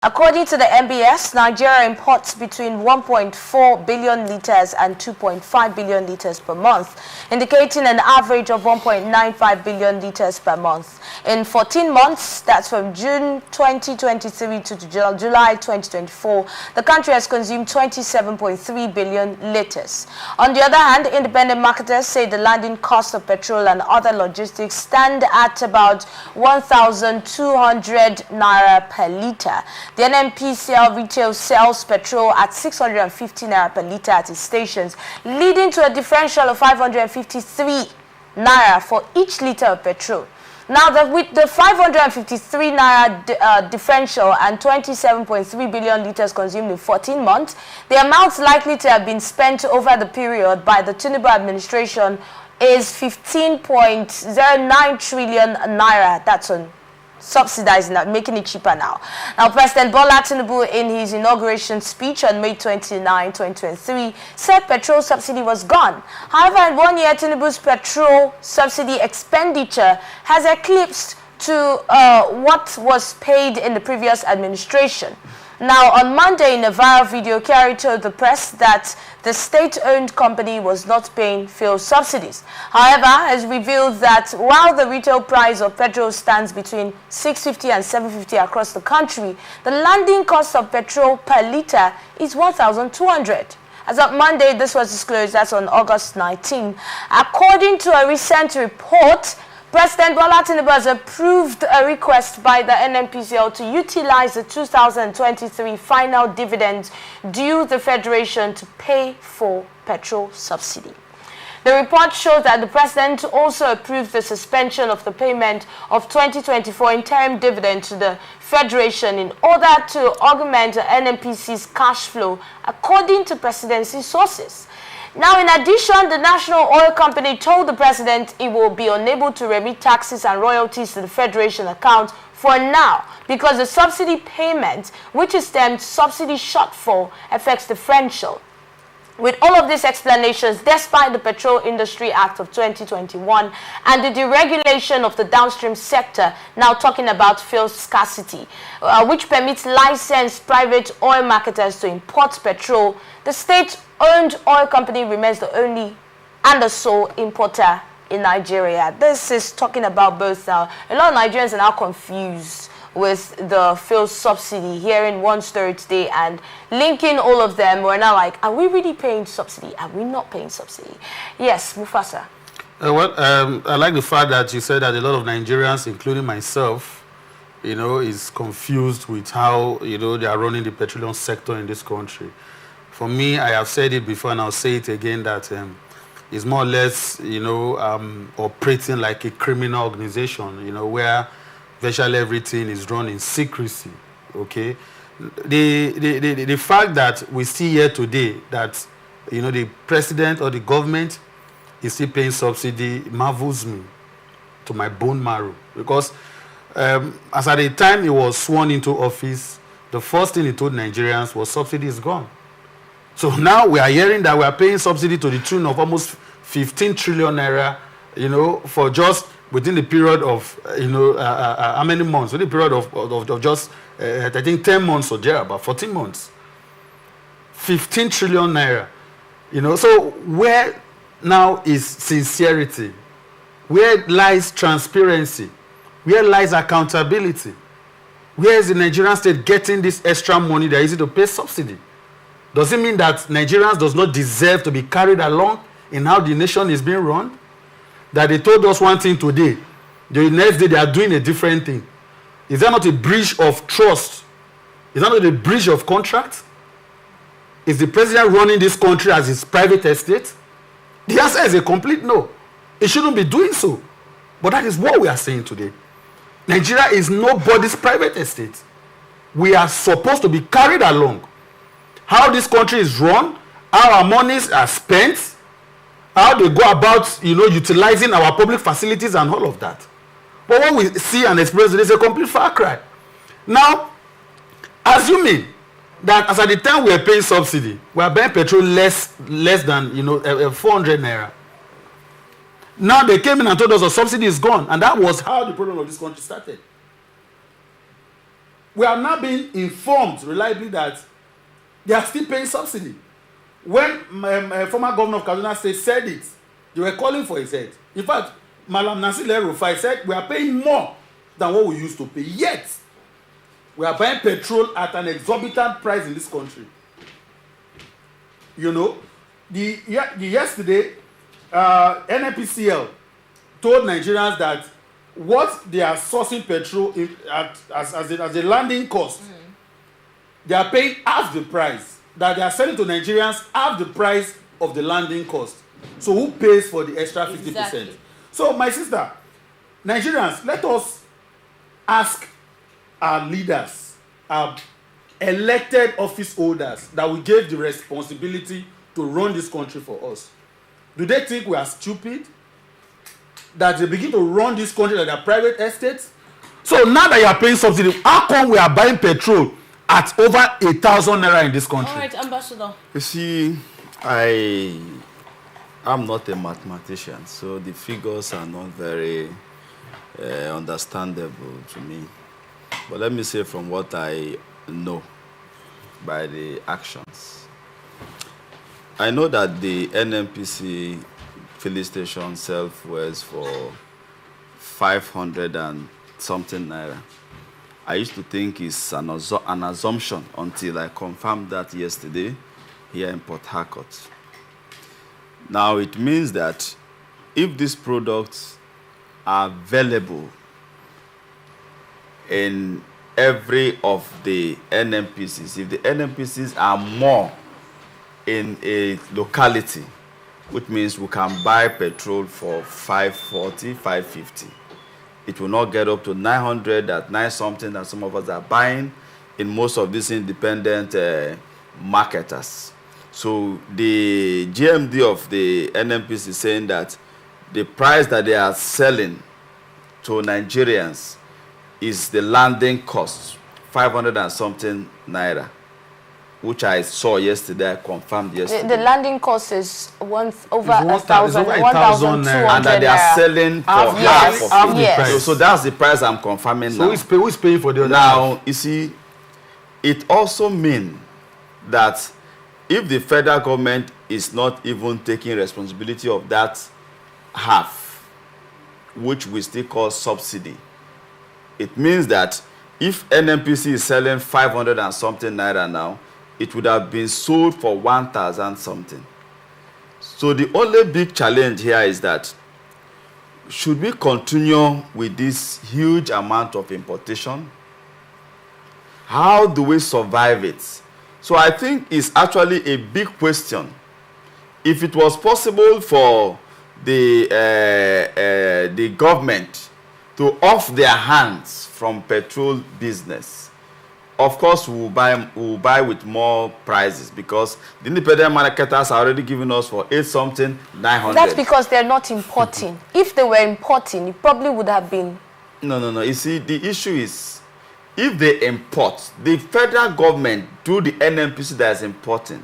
According to the MBS, Nigeria imports between 1.4 billion litres and 2.5 billion litres per month, indicating an average of 1.95 billion litres per month. In 14 months, that's from June 2023 to July 2024, the country has consumed 27.3 billion litres. On the other hand, independent marketers say the landing cost of petrol and other logistics stand at about 1,200 naira per litre. The NMPCL retail sells petrol at 650 naira per litre at its stations, leading to a differential of 553 naira for each litre of petrol. Now, with the 553 naira differential and 27.3 billion litres consumed in 14 months, the amount likely to have been spent over the period by the Tinubu administration is 15.09 trillion naira. That's on subsidizing that, making it cheaper now. Now, President Bola Tinubu, in his inauguration speech on May 29, 2023, said petrol subsidy was gone. However, in 1 year, Tinubu's petrol subsidy expenditure has eclipsed to what was paid in the previous administration. Now, on Monday, in a viral video, Kyari told the press that the state-owned company was not paying fuel subsidies. However, has revealed that while the retail price of petrol stands between 650 and 750 across the country, the landing cost of petrol per litre is 1,200. As of Monday, this was disclosed, that's on August 19. According to a recent report, President Bola Tinubu has approved a request by the NMPCL to utilize the 2023 final dividend due the Federation to pay for petrol subsidy. The report shows that the President also approved the suspension of the payment of 2024 interim dividend to the Federation in order to augment the NMPC's cash flow, according to presidency sources. Now, in addition, the National Oil Company told the President it will be unable to remit taxes and royalties to the Federation account for now because the subsidy payment, which is termed subsidy shortfall, affects differential. With all of these explanations, despite the Petrol Industry Act of 2021 and the deregulation of the downstream sector, now talking about fuel scarcity, which permits licensed private oil marketers to import petrol, the state-owned oil company remains the only and the sole importer in Nigeria. This is talking about both now. A lot of Nigerians are now confused with the fuel subsidy, hearing one story today and linking all of them. We're now like, are we really paying subsidy? Are we not paying subsidy? Yes, Mufasa. I like the fact that you said that a lot of Nigerians, including myself, is confused with how, they are running the petroleum sector in this country. For me, I have said it before and I'll say it again that it's more or less, operating like a criminal organization, where virtually everything is run in secrecy, okay? The fact that we see here today that, the president or the government is still paying subsidy marvels me to my bone marrow. Because as at the time he was sworn into office, the first thing he told Nigerians was subsidy is gone. So now we are hearing that we are paying subsidy to the tune of almost 15 trillion naira, for just within the period of, how many months? Within the period of just, I think, 10 months or there, about 14 months. 15 trillion naira. So where now is sincerity? Where lies transparency? Where lies accountability? Where is the Nigerian state getting this extra money that is to pay subsidy? Does it mean that Nigerians does not deserve to be carried along in how the nation is being run? That they told us one thing today, the next day they are doing a different thing. Is that not a breach of trust? Is that not a breach of contract? Is the president running this country as his private estate? The answer is a complete no. He shouldn't be doing so. But that is what we are saying today. Nigeria is nobody's private estate. We are supposed to be carried along. How this country is run, how our monies are spent, how they go about, utilizing our public facilities and all of that. But what we see and experience is a complete far cry. Now, assuming that as at the time we are paying subsidy, we are buying petrol less than 400 naira. Now they came in and told us the subsidy is gone, and that was how the problem of this country started. we are now being informed reliably that they are still paying subsidy. When former governor of Kaduna State said it, they were calling for his head. In fact, Malam Nasir El-Rufai said we are paying more than what we used to pay. Yet, we are buying petrol at an exorbitant price in this country. You know, yesterday, NNPCL told Nigerians that what they are sourcing petrol as a landing cost, they are paying half the price. That they are selling to Nigerians half the price of the landing cost. So who pays for the extra 50%? Exactly. So my sister, Nigerians, let us ask our leaders, our elected office holders that we gave the responsibility to run this country for us. Do they think we are stupid? That they begin to run this country like a private estates? So now that you are paying subsidy, how come we are buying petrol at over 1,000 naira in this country? All right, Ambassador. You see, I'm not a mathematician, so the figures are not very understandable to me. But let me say from what I know by the actions. I know that the NNPC filling station sells fuels for 500 and something naira. I used to think it's an assumption until I confirmed that yesterday here in Port Harcourt. Now, it means that if these products are available in every of the NNPCs, if the NNPCs are more in a locality, which means we can buy petrol for 540, 550. It will not get up to 900 at 9 something that some of us are buying in most of these independent marketers. So the GMD of the NNPC is saying that the price that they are selling to Nigerians is the landing cost, 500 and something naira, which I saw yesterday, I confirmed yesterday. The landing cost is over 1,200 and that they are selling for half of the price. So that's the price I'm confirming now. So who is paying for the other now, half? you see, it also means that if the federal government is not even taking responsibility of that half, which we still call subsidy, it means that if NNPC is selling 500 and something naira now, it would have been sold for 1,000 something. So the only big challenge here is that should we continue with this huge amount of importation? How do we survive it? So I think it's actually a big question. If it was possible for the government to off their hands from petrol business, of course we'll buy with more prices, because the independent marketers are already giving us for 8 something, 900. That's because they're not importing. If they were importing, it probably would have been. No. You see, the issue is, if they import, the federal government, through the NNPC that is importing,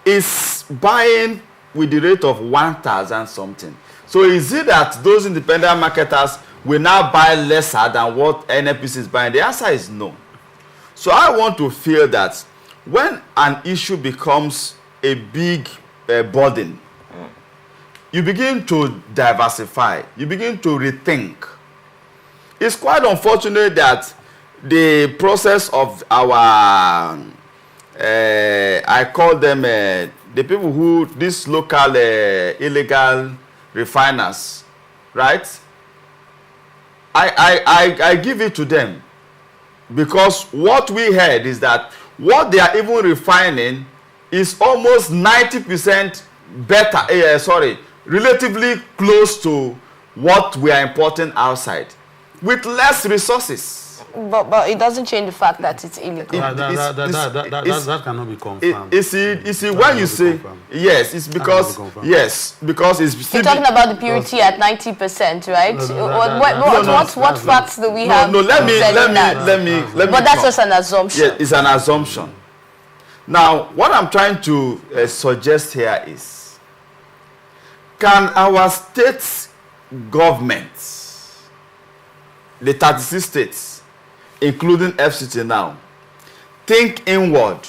is buying with the rate of 1,000 something. So is it that those independent marketers will now buy lesser than what NNPC is buying? The answer is no. So I want to feel that when an issue becomes a big burden, you begin to diversify, you begin to rethink. It's quite unfortunate that the process of our, I call them the people who, these local illegal refiners, right? I give it to them, because what we heard is that what they are even refining is almost 90% better, relatively close to what we are importing outside, with less resources. But it doesn't change the fact that it's illegal. That cannot be confirmed. You see, when you say yes, it's because because it's still. You're talking about the purity at 90%, right? What facts do we have? No, let me. But that's just an assumption. Yeah, it's an assumption. Now, what I'm trying to suggest here is, can our state governments, the 36 states, including FCT now, think inward.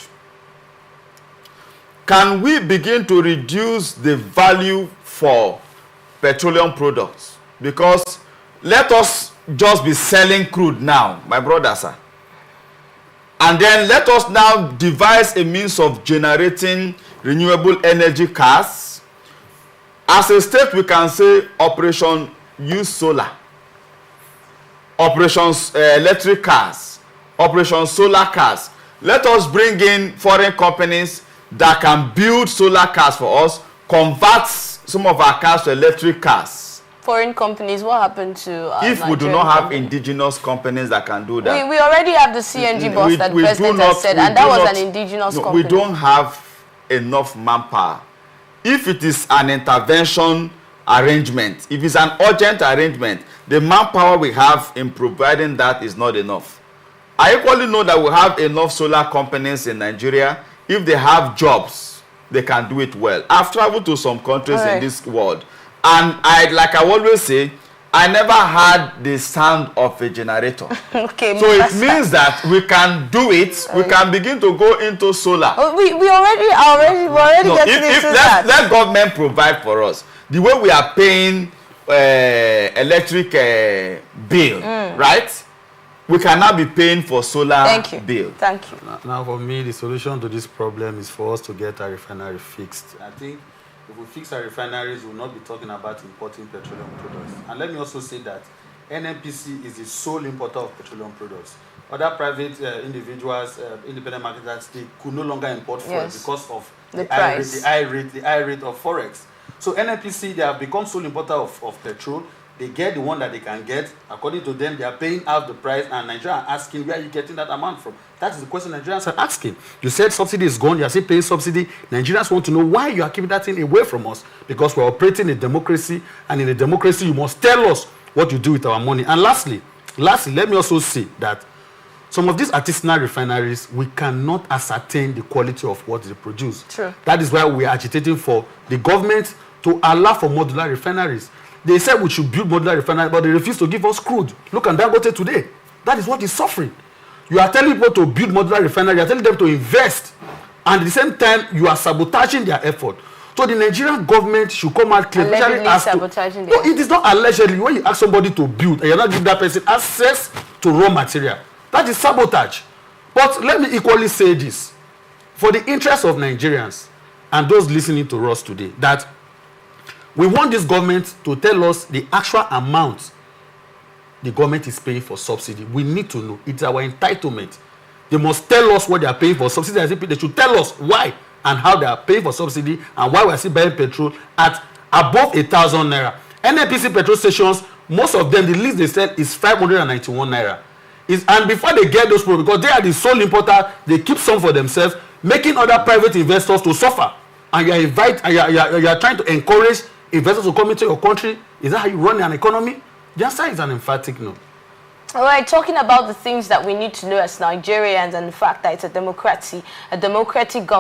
Can we begin to reduce the value for petroleum products? Because let us just be selling crude now, my brother, sir. And then let us now devise a means of generating renewable energy cars. As a state, we can say Operation Use Solar, Operations Electric Cars, Operation Solar Cars. Let us bring in foreign companies that can build solar cars for us, convert some of our cars to electric cars. Foreign companies, what happened to if we do not have indigenous companies that can do that? We already have the CNG bus that the president has said, and that was an indigenous company. We don't have enough manpower. If it is an intervention arrangement, if it's an urgent arrangement, the manpower we have in providing that is not enough. I equally know that we have enough solar companies in Nigeria. If they have jobs, they can do it well. I've traveled to some countries in this world, and like I always say, I never had the sound of a generator. Okay, so it means that we can do it. We can begin to go into solar. We already getting into that. Let government provide for us. The way we are paying electric bill, right? We cannot be paying for solar bill. Thank you. Now, for me, the solution to this problem is for us to get our refinery fixed. I think if we fix our refineries, we will not be talking about importing petroleum products. And let me also say that NNPC is the sole importer of petroleum products. Other private individuals, independent marketers, they could no longer import fuel because of the high rate of forex. So NNPC, they have become sole importer of petrol. They get the one that they can get. According to them, they are paying out the price, and Nigerians are asking, where are you getting that amount from? That is the question Nigerians are asking. You said subsidy is gone, you are still paying subsidy. Nigerians want to know why you are keeping that thing away from us, because we're operating in a democracy, and in a democracy, you must tell us what you do with our money. And lastly, let me also say that some of these artisanal refineries, we cannot ascertain the quality of what they produce. True. That is why we are agitating for the government to allow for modular refineries. They said we should build modular refineries, but they refuse to give us crude. Look at Dangote today. That is what is suffering. You are telling people to build modular refineries, you are telling them to invest, and at the same time, you are sabotaging their effort. So the Nigerian government should come out clear. Sabotaging no, it is not allegedly. When you ask somebody to build, and you're not giving that person access to raw material, that is sabotage. But let me equally say this, for the interest of Nigerians and those listening to us today, that we want this government to tell us the actual amount the government is paying for subsidy. We need to know. It's our entitlement. They must tell us what they are paying for subsidy. They should tell us why and how they are paying for subsidy, and why we are still buying petrol at above 1,000 naira. NNPC petrol stations, most of them, the least they sell is 591 naira. And before they get those products, because they are the sole importer, they keep some for themselves, making other private investors to suffer. And you are trying to encourage investors to come into your country. Is that how you run an economy? The answer is an emphatic no. All right, talking about the things that we need to know as Nigerians, and the fact that it's a democratic government.